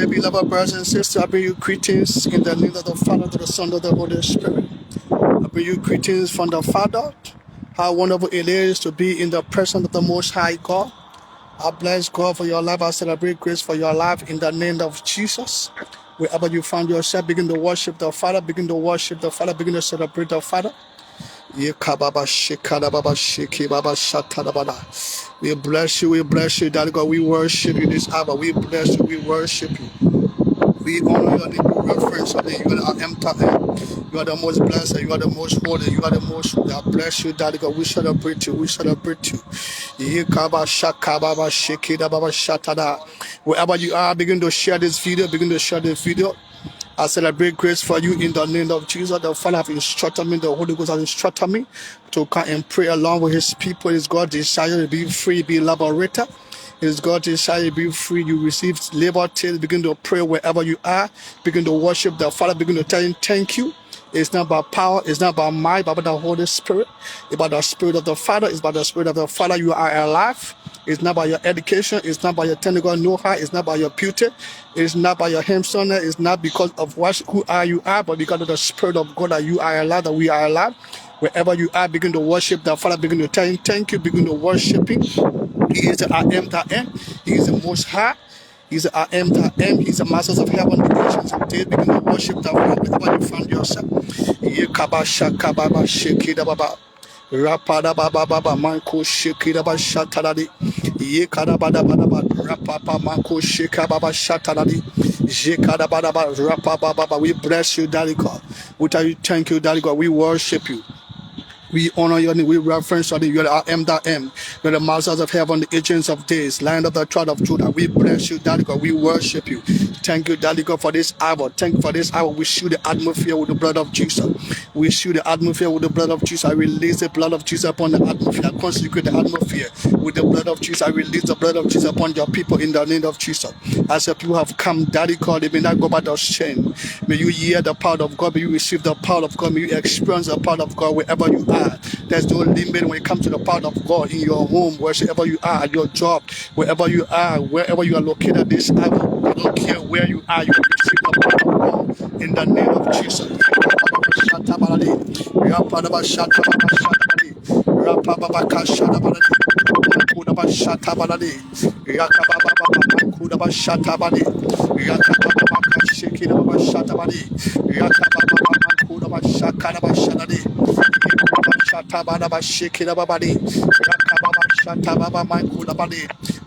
Dear beloved brothers and sisters, I bring you greetings in the name of the Father, to the Son, of the Holy Spirit. I bring you greetings from the Father. How wonderful it is to be in the presence of the Most High God. I bless God for your life. I celebrate grace for your life in the name of Jesus. Wherever you find yourself, begin to worship the Father, begin to worship the Father, begin to celebrate the Father. We bless you, Daddy God. We worship you this hour. We bless you, we worship you. We honor your name, we reference your name. You are the empire. You are the most blessed, you are the most holy, you are the most holy. I bless you, Daddy God. We celebrate you, we celebrate you. Wherever you are, begin to share this video, begin to share this video. I celebrate grace for you in the name of Jesus. The Father has instructed me, the Holy Ghost has instructed me to come and pray along with his people. It's God's desire to be free, be liberated. It's God's desire to be free. You receive liberty. Begin to pray wherever you are. Begin to worship the Father. Begin to tell him thank you. It's not about power. It's not about might, but about the Holy Spirit. It's about the Spirit of the Father. It's about the Spirit of the Father. You are alive. It's not by your education. It's not by your technical know-how. It's not by your beauty. It's not by your handsome. It's not because of who you are, but because of the Spirit of God that you are alive, that we are alive. Wherever you are, begin to worship the Father. Begin to tell him thank you. Begin to worship him. He is the I am that am. He is the Most High. He's the I am that am. He's the Masters of Heaven, the nations of days. Begin to worship the Father wherever you find yourself. Rapada baba baba manko shikira ba shataladi yekada bada bada bada rapapa manko shika baba shataladi jekada bada bada rapapa baba. We bless you, Daddy God. We tell you thank you, Daddy God. We worship you. We honor your name. We reference your name. You are the I am that am. You are the masters of heaven, the agents of days, Lion of the tribe of Judah. We bless you, Daddy God. We worship you. Thank you, Daddy God, for this hour. Thank you for this hour. We shield the atmosphere with the blood of Jesus. We shield the atmosphere with the blood of Jesus. I release the blood of Jesus upon the atmosphere. I consecrate the atmosphere with the blood of Jesus. I release the blood of Jesus upon your people in the name of Jesus. As the people have come, Daddy God, they may not go back to shame. May you hear the power of God. May you receive the power of God. May you experience the power of God wherever you are. There's no limit when it comes to the power of God in your home, wherever you are, at your job, wherever you are located this hour. I don't care where you are, you will receive the power of God in the name of Jesus.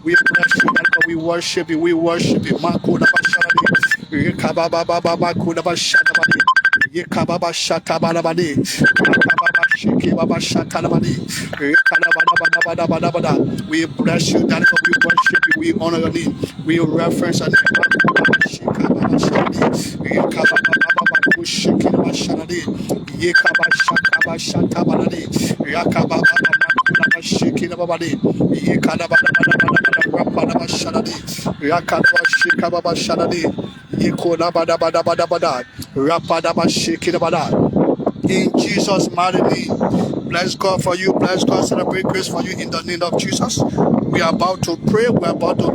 We bless you, we worship you, we worship you. Yekababa Shatabalabadi, Yakababa Shikibaba Shatalabadi, Yakalabadabadabadabada. We bless you, Daddy, we worship you, we honor your name, we reference your name. Shikababa Shadi, Yakababa Shikibaba Shadi, Yakaba Shakaba Shatabaladi, Yakababa Shikibabadi, Yakadabadabadabadabada Shadi, Yakaba Shikababa Shadi. In Jesus' mighty name, bless God for you, bless God, celebrate grace for you in the name of Jesus. We are about to pray, we're about to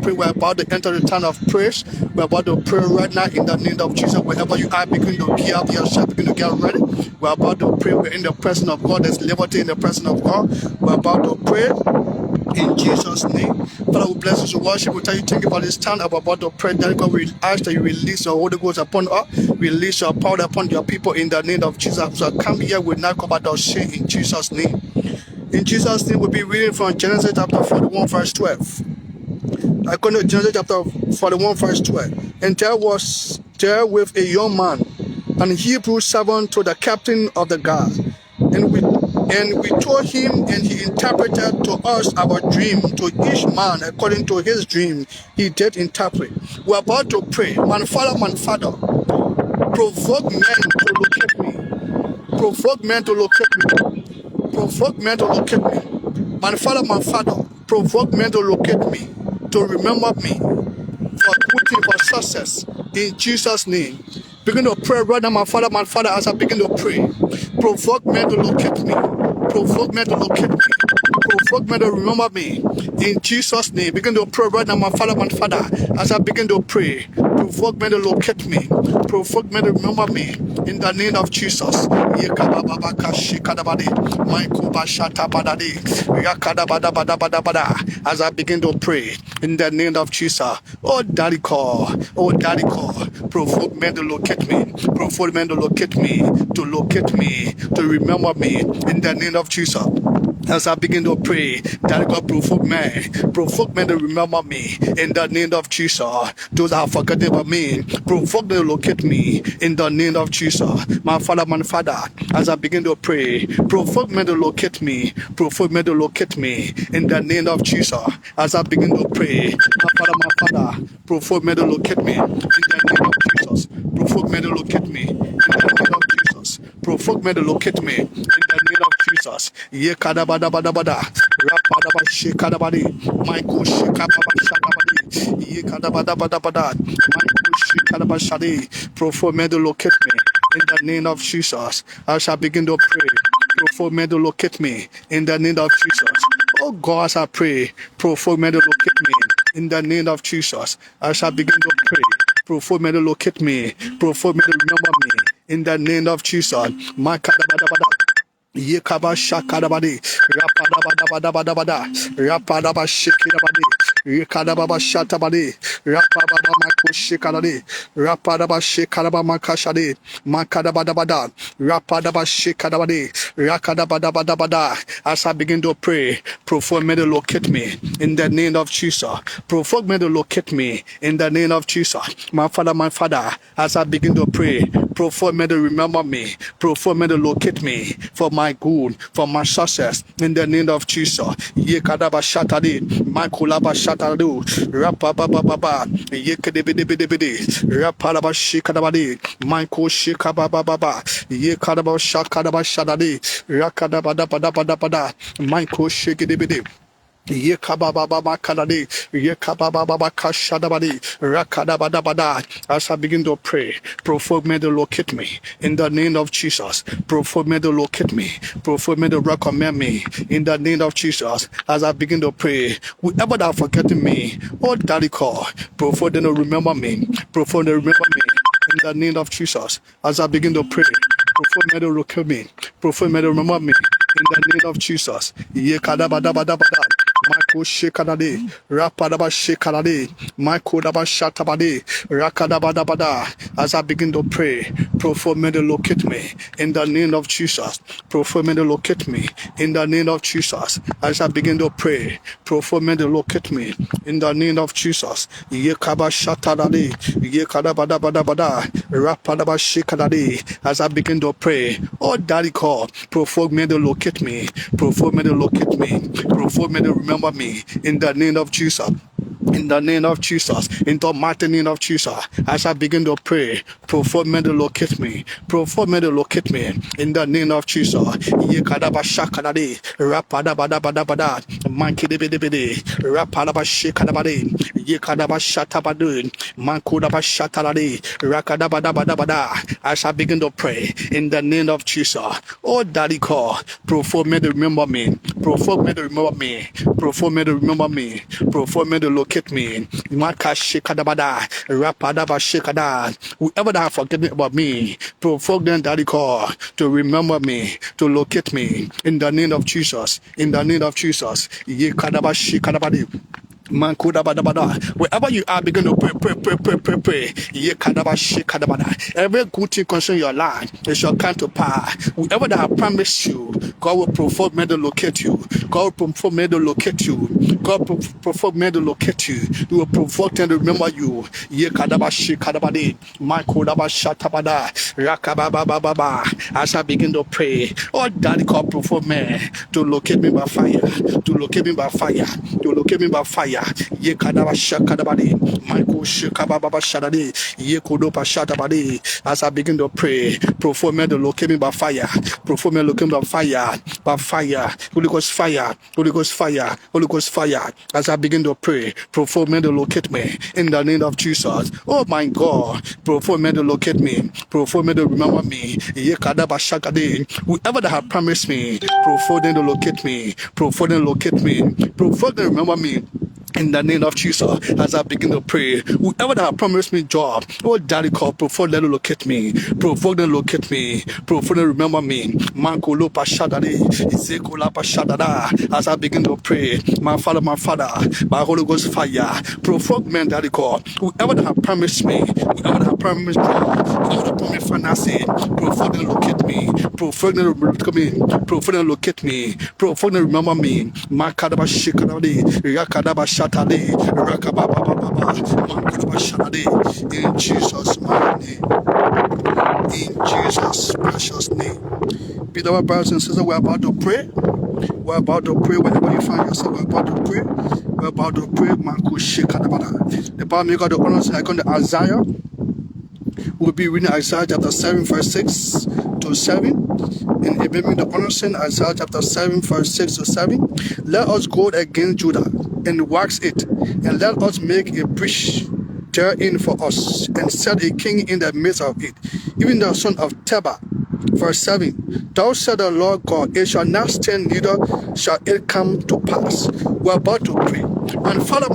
enter the time of praise. We're about to pray right now in the name of Jesus. Wherever you are, begin to gear up yourself, begin to get ready. We're about to pray, we're in the presence of God, there's liberty in the presence of God. We're about to pray. In Jesus' name, Father, we bless you to worship. We tell you thank you for this time. We're about to pray. That God, we ask that you release your Holy Ghost upon us, release your power upon your people in the name of Jesus. So come here, we not come out of sin in Jesus' name. In Jesus' name, we'll be reading from Genesis chapter 41, verse 12. According to Genesis chapter 41, verse 12. And there was there with a young man, an Hebrew servant to the captain of the guard. And we told him, and he interpreted to us our dream, to each man according to his dream. He did interpret. We're about to pray. My Father, provoke men to locate me. Provoke men to locate me. Provoke men to locate me. My Father, provoke men to locate me, to remember me, for good thing, for success, in Jesus' name. Begin to pray right now, my Father, as I begin to pray. Provoke men to locate me. Provoke men to locate me. Provoke me to remember me. In Jesus' name, begin to pray right now, my Father, my Father. As I begin to pray, provoke me to locate me. Provoke me to remember me. In the name of Jesus. As I begin to pray, in the name of Jesus. Oh, Daddy God. Oh, Daddy God. Provoke me to locate me. Provoke me to locate me. To locate me. To remember me. In the name of Jesus. As I begin to pray, that God provoke me to remember me in the name of Jesus. Those that have forgotten about me, provoke them to locate me in the name of Jesus. My Father, as I begin to pray, provoke me to locate me, provoke me to locate me in the name of Jesus. As I begin to pray, my Father, provoke me to locate me in the name of Jesus. Provoke me to locate me in the name of Jesus. Provoke me to locate me in the name of Jesus. Ye kadabada, rapadaba shikadabadi, Michael shikababa shakabadi, ye kadabada, Michael shikadaba shadi. Provoke me to locate me in the name of Jesus. I shall begin to pray. Provoke me to locate me in the name of Jesus. Oh God, as I pray, provoke me to locate me in the name of Jesus. I shall begin to pray. Provoke me to locate me. Provoke me to remember me in the name of Jesus. My kadabada. Yekaba shakadabadi, rapadabadabadabada, rapadaba shikidabadi, yekadababa shatabadi, rapadaba makushikadadi, rapadaba shikadaba makashadi, makadabadabada, rapadaba shikadabadi, rakadabadabadabada. As I begin to pray, provoke me to locate me in the name of Jesus. Provoke me to locate me in the name of Jesus. My Father, as I begin to pray, provoke me to remember me, provoke me to locate me for my good, for my success, in the name of Jesus. Ye kadaba shatadi, my kulaba shatadu, rapababa, ye kedibidibidi, rapalaba shikadabadi, my kushikababa, ye kadaba shakadaba shadadi, rakadabada, my kushikidibidi. Yekababa Kanadi, Yekababa Kashadabadi, Rakadabadabada. As I begin to pray, provoke me to locate me in the name of Jesus. Provoke me to locate me, provoke me to recommend me in the name of Jesus. As I begin to pray, whoever that forgetting me, oh Daddy call, provoke them to remember me, provoke them to remember me in the name of Jesus. As I begin to pray, provoke me to locate me, provoke me to remember me in the name of Jesus. Yekadabadabadabada. Michael Shekadade, Rapadaba Shekadade, Michael Daba Shatabade, Rakadabadabada. As I begin to pray, provoke me to locate me in the name of Jesus. Provoke me to locate me in the name of Jesus. As I begin to pray, provoke me to locate me in the name of Jesus. Yekaba Shatadade, Yekadabadabada, Rapadaba Shekadade. As I begin to pray, oh Daddy call, provoke me to locate me, provoke me to locate me, provoke me to remember me in the name of Jesus. In the name of Jesus, in the mighty name of Jesus, as I begin to pray, provoke me to locate me, provoke me to locate me, in the name of Jesus. Yekadaba shakadade, rapadabadabadabada, mankidibidibidi, rapadaba shikadabade, yekadaba shatabadu, mankudaba shatalade, rakadabadabadabada. As I begin to pray, in the name of Jesus, oh Daddy God, provoke me to remember me, provoke me to remember me, provoke me to remember me, provoke me to locate me. Maka shikadabada, rapadaba shikada. Whoever that have forgotten about me, provoke them, Daddy God, to remember me, to locate me in the name of Jesus. In the name of Jesus. Yekadaba shikadabadi. Wherever you are, begin to pray. Every good thing concerning your life, it shall come to pass. Whoever that have promised you, God will provoke me to locate you. God will provoke me to locate you. God will provoke me to locate you. He will provoke them to remember you. As I begin to pray, oh Daddy, God provoke me to locate me by fire, to locate me by fire, to locate me by fire. fire. Ye kadaba shakadabadi. Michael Shikababa Shadadi. Ye Kudopa Shatabadi. As I begin to pray, perform me to locate me by fire. Perform me locate me by fire. By fire. Holy Ghost fire. Holy Ghost fire. Holy Ghost fire. As I begin to pray, perform me to locate me in the name of Jesus. Oh my God. Perform me to locate me. Perform me to remember me. Ye Kadaba Shakadi. Whoever that have promised me, perform them to locate me. Perform them to locate me. Perform them to remember me. In the name of Jesus, as I begin to pray, whoever that promised me job, oh daddy call, before them locate me, provoke them locate me, provoke them remember me. Mankolo pashadade, Isekola pashadada. As I begin to pray, my Father, by Holy Ghost fire, provoke men daddy call, whoever that have promised me, whoever that have promised job, whoever that promised finances, provoke them locate me, provoke them locate me, provoke them locate me, provoke them remember me. Makadaba shikadade, Yakadaba Shatade, Rakababa, Mankadaba Shatade, in Jesus' mighty name, in Jesus' precious name. Beloved brothers and sisters, we're about to pray. We're about to pray. Whenever you find yourself, we're about to pray. We're about to pray. The Bible makes the honors like on the Isaiah. We'll be reading Isaiah chapter 7, verse 6 to 7. And if we the honors in Isaiah chapter 7, verse 6 to 7. Let us go against Judah and wax it, and let us make a breach therein for us, and set a king in the midst of it, even the son of Teba. Verse 7. Thou said the Lord God, it shall not stand, neither shall it come to pass. We're about to pray. And Father,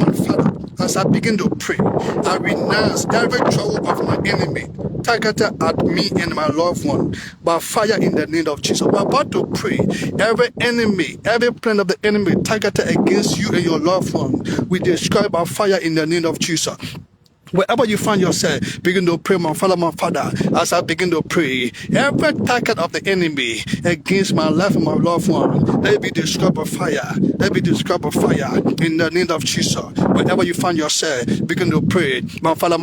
as I begin to pray, I renounce every trouble of my enemy targeted at me and my loved one by fire in the name of Jesus. We're about to pray. Every enemy, every plan of the enemy targeted against you and your loved one, we destroy by fire in the name of Jesus. Wherever you find yourself, begin to pray, my Father, as I begin to pray. Every target of the enemy against my life and my loved one, let it be destroyed by fire. Let it be destroyed by fire in the name of Jesus. Wherever you find yourself, begin to pray, my Father,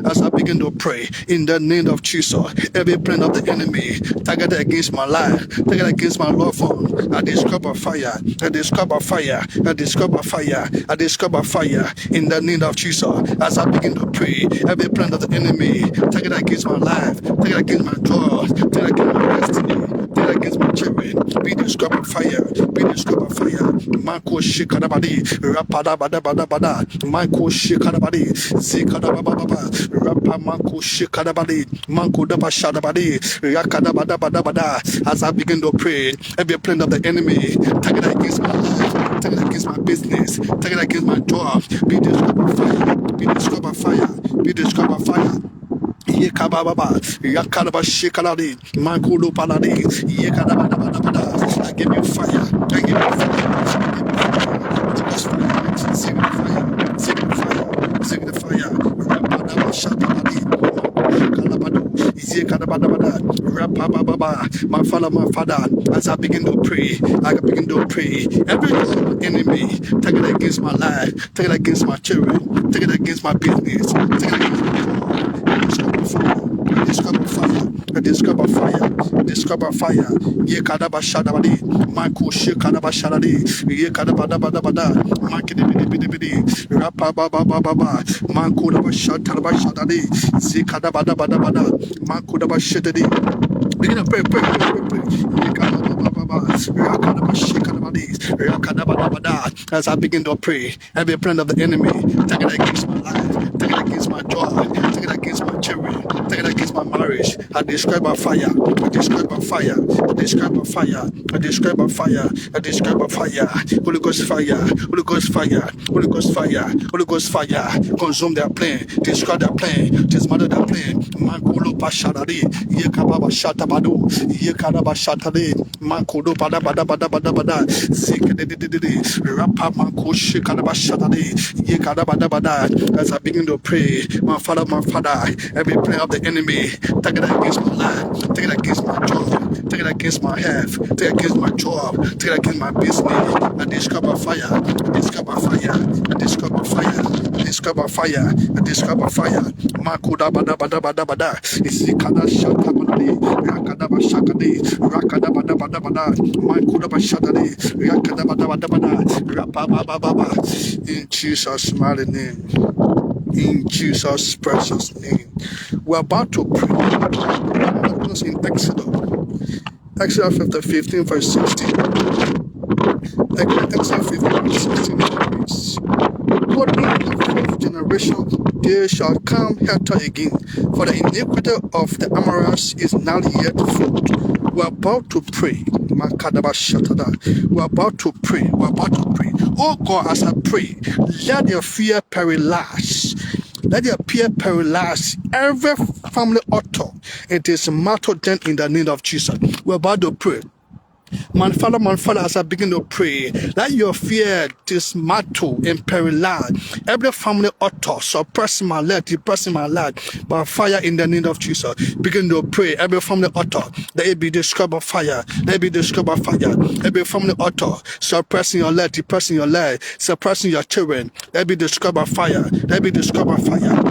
as I begin to pray in the name of Jesus. Every plan of the enemy targeted against my life, targeted against my loved one, I destroy by fire. I destroy by fire. I destroy by fire. I destroy by fire in the name of Jesus. As I begin to pray, every plan of the enemy targeted against my life, targeted against my joy, targeted against my destiny, targeted against my children, be destroyed by fire, be destroyed by fire. Marco Shikadabadi, Rapada Bada Bada Bada, Marco Shikadabadi, Zikadababa, Rapamako Shikadabadi, Marco Dabashadabadi, Yakadabada Bada Bada. As I begin to pray, every plan of the enemy targeted against my life, targeted against my business, targeted against my job, be destroyed by fire, be destroyed by fire, be destroyed by fire. Ye kababa, yakadaba shikaladi, makudu paladi, ye kadabada. I give you fire, I give you fire, sing the fire, sing the fire, sing the fire, rapadaba shatabadi, kalabado, ye kadabada, rapababa, my Father, as I begin to pray, every enemy, take it against my life, take it against my children, take it against my business, take it against discover fire. Ye kadaba shadabadi, Marco Shikadaba shadadi, Ye kadabada bada, Makidibidi, Rapababa, Marco daba shadadi, Zikadabada bada, Marco daba shadadi. Begin to pray. As I begin to pray, every plan of the enemy, take it against my life, take it against my joy, take it against my children, take it against my marriage. I describe by fire, I describe by fire, I describe by fire, I describe by fire, I describe by fire. Holy Ghost fire, Holy Ghost fire, Holy Ghost fire, Holy Ghost fire. Consume their plan, destroy their plan, dismantle their plan. Makolo pashadari, Yekababa shatabadu, Yekadaba shatade, Makodo bada, Zikadidi, Rapa Makoshi kadaba shatade, Yekadabada. As I begin to pray, my Father, every plan of the enemy, take it against my life, take it against my joy, Take it against my health. Take it against my job. Take it against my business. I discover fire. I discover fire. I discover fire. I discover fire. I discover fire. Makuda bada bada bada bada. Isikada shaka bada. Rakada bashakade. Rakada bada bada bada. Makuda bashakade. Rakada bada bada bada. Rapaba baba. In Jesus' mighty name. In Jesus' precious name. We're about to pray. In Exodus chapter 15, verse 16. Exodus 15, verse 16. But in the fourth generation there shall come hither again, for the iniquity of the Amorites is not yet full. We're about to pray. We're about to pray. We're about to pray. Oh God, as I pray, let your fear paralyze. Let your fear paralyze every family altar. It is martyred then in the name of Jesus. We're about to pray. My Father, as I begin to pray, let your fear dismantle and paralyze every family altar, suppressing my life, depressing my life by fire in the name of Jesus. Begin to pray. Every family altar, let it be destroyed by fire. Let it be destroyed by fire. Every family altar, suppressing your life, depressing your life, suppressing your children, let it be destroyed by fire. Let it be destroyed by fire.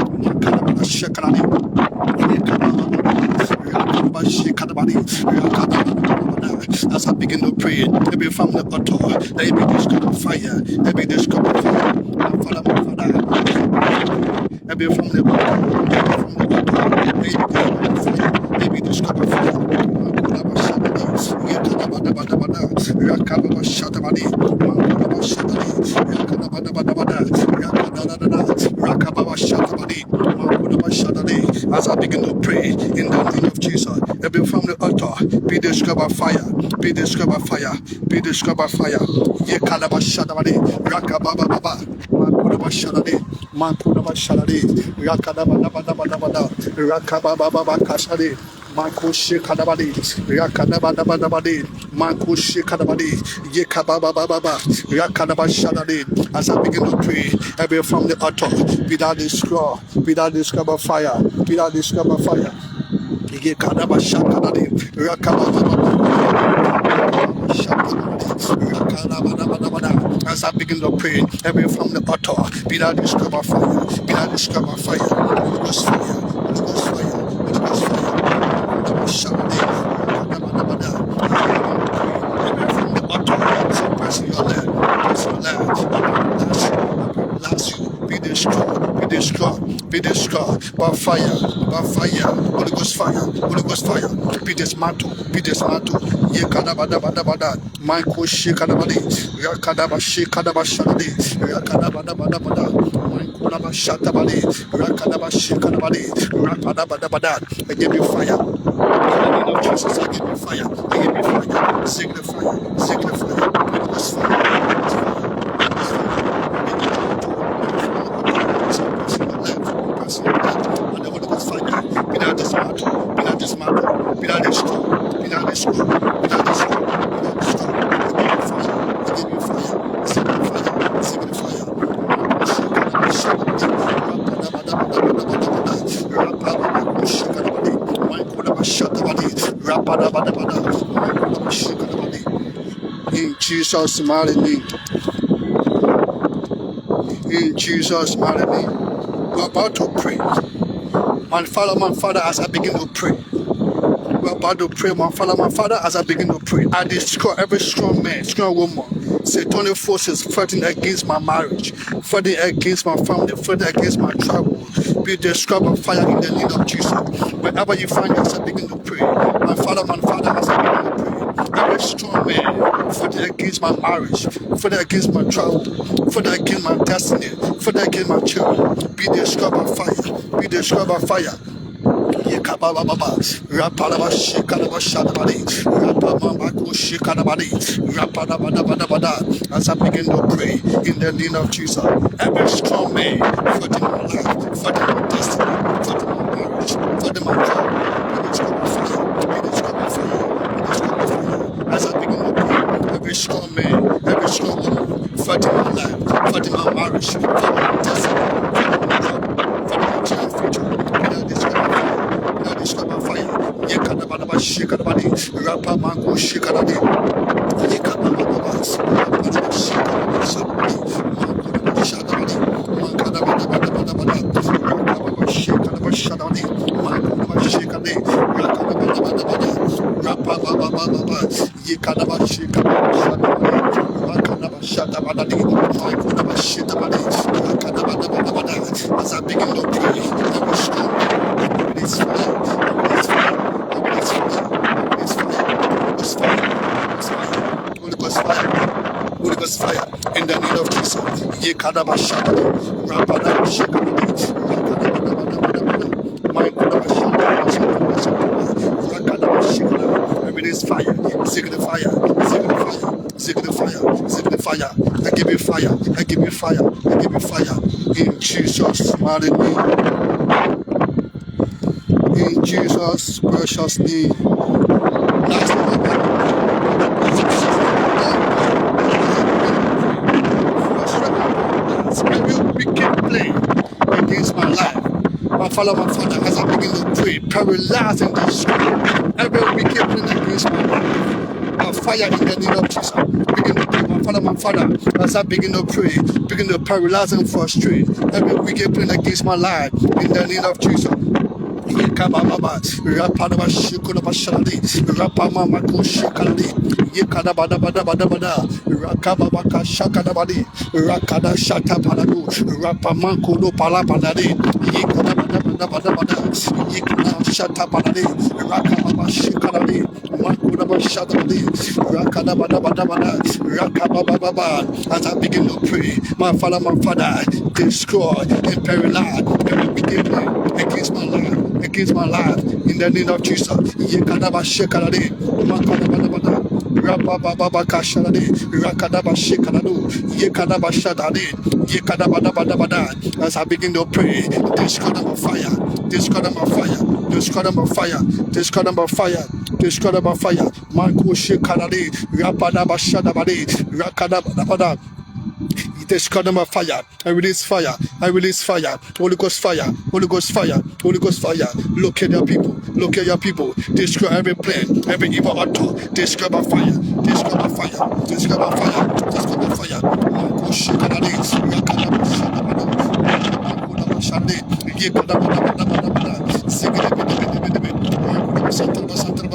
As I begin to pray, every family altar, let it be destroyed by fire. Let it be destroyed by fire. My Father, every family altar, let it be destroyed by fire. As I begin to pray in the name of Jesus, every family altar be destroyed by fire, be destroyed by fire, be destroyed by fire. Ye kalaba shadabadi, rakababa baba, makudaba shadadi, makudaba shadadi, rakadaba daba daba daba daba, rakababa baba kasadi. Makushi kadabadi, Yakadaba dabadi, Makushi kadabadi, Yekababa baba, Yakadaba shadadi. As I begin to pray, every from the altar, be that destroyed, be that destroyed by fire, be that destroyed by fire. Yekadaba shadadi, Rakababa shadadi. As I begin to pray, every from the altar, be that destroyed by fire, be that destroyed by fire, Holy Ghost fire, Holy Ghost fire, Holy Ghost fire. Be destroyed, be destroyed by fire, Holy Ghost fire, Holy Ghost fire, be dismantled, be dismantled. Yekadabadabadabada, Michael Shikadabadi, Yakadaba Shikadaba Shadi, Yakadabadabadabada, Michael Shatabadi, Rakadaba Shikadabadi, Rakadabadabada. I give you fire. In the name of Jesus, I give you fire. I give you fire. Signify, signify. Holy Ghost fire. Be not dismantled, be not dismantled, be not destroyed, be not destroyed, be not destroyed, be not destroyed. I give you fire, signify, in Jesus' mighty name. In Jesus' mighty name. We're about to pray. My Father, as I begin to pray. We're about to pray, my Father, as I begin to pray. I destroy every strong man, strong woman, satanic forces fighting against my marriage, fighting against my family, fighting against my travel. Be destroyed by fire in the name of Jesus. Wherever you find yourself, begin to pray. My Father, as I begin to pray. Every strong man fighting against my marriage, fighting against my travel, fighting against my destiny, fighting against my children. Be destroyed by fire. Be destroyed by fire. Yekababa Rapalaba Shikalaba Shadabadi, Rapamako Shikalabadi, Rapadabadabada. As I begin to pray in the name of Jesus, every strong man fighting my life, fighting my destiny, fighting my marriage, fighting my job, be destroyed by fire, be destroyed by fire, be destroyed by fire. As I begin to pray, every strong man, every strong woman fighting my life, fighting my marriage, fighting my destiny, fighting my job, fighting my child's future, be destroyed by fire. Fire. Yekadabadaba Shikadabadi, Rapa Mango Shikaradi, as I begin to pray, I will stop. It's fire. Holy Ghost fire. Holy Ghost fire. In the name of Jesus. I release fire. Seek the fire. Seek the fire. Seek the fire. I give you fire. I give you fire. I give you fire. In Jesus' mighty name. In Jesus' precious name. Every wicked plan against my life, my father, as I begin to pray, paralyzing this spirit. Every wicked plan against my life, I fire in the name of Jesus. Begin to pray, my father, as I begin to pray, begin to paralyze and frustrate every wicked plan against my life in the name of Jesus. Kababa, Rapadaba Shikuna Shaladi, Rapama Mako Shikaladi, Yakada Bada Bada Bada Bada, Rakabaka Shakadabadi, Rakada Shata Padadu, Rapamanko no Palapadadi, Yakada Bada Bada Bada, Yakada Shata Padadi, Rakababa Shikaladi, Makudaba Shatadi, Rakada Bada Bada Bada, Rakababa Baba. As I begin to pray, my father, destroy and paralyze every wicked plan against my life. Against my life, in the name of Jesus. Yekadaba Shekalade, Makadabada, Rapababa Kashalade, Rakadaba Shekaladu, Yekadaba Shadade, Yekadabada. As I begin to pray, destroy them by fire, destroy them by fire, destroy them by fire, destroy them by fire, destroy them by fire. Marco Shekalade, Rapadaba Shadabade, Rakadabada. Destroy them by fire. I release fire. I release fire. Holy Ghost fire. Holy Ghost fire. Holy Ghost fire. Locate your people. Locate your people. Destroy every plan, every evil altar. Destroy by fire. Destroy by fire. Destroy by fire. Destroy by fire. Marco Shikanade. Rakadaba Shadade. Yekadabada.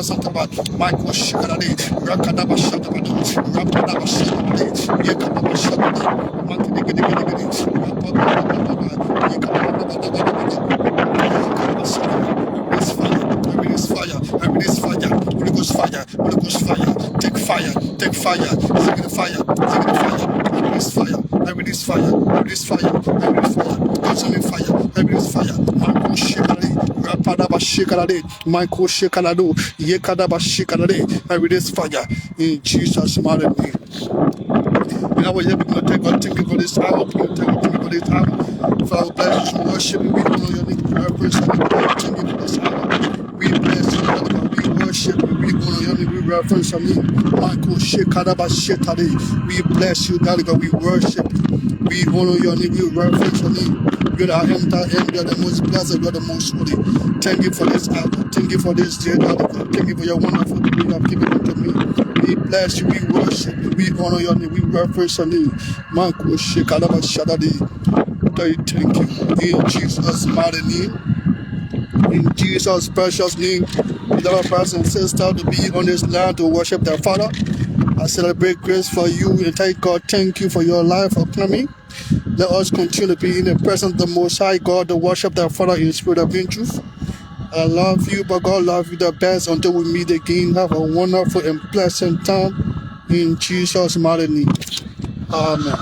Santaba. Michael Shikanade. Rakadaba Shadabada. Rapadaba Shadabade. Yekadaba Shadabade. Take fire, take fire, I release fire, consuming fire, I release fire, Michael Shikalade, Rapadaba Shikalade, Michael Shikalado, Yekadaba Shikalade, I release fire in Jesus' mighty name. And I was able to take God, thank you for this hour. Thank you for this hour. Father, bless you, worship you. We know your name, we reverence you. Thank you for this hour. We bless you, Father. We worship you. We honor your name, we reverence your name. Michael Shekadaba Shetade. We bless you, God. We worship you. We honor your name, we reverence your name. You're our enter, and you're the most blessed, you're the most holy. Thank you for this hour. Thank you for this day, God. Thank you for your wonderful gift you have given unto me. We bless you, we worship you, we honor your name, we reverence your name. Manko Shekalaba Shadadi. Thank you. In Jesus' mighty name. In Jesus' precious name. Beloved brothers and sisters, to be on this land to worship their Father. I celebrate grace for you and thank God. Thank you for your life upon me. Let us continue to be in the presence of the Most High God to worship their Father in spirit and in truth. I love you, but God love you the best until we meet again. Have a wonderful and pleasant time in Jesus' mighty name. Amen.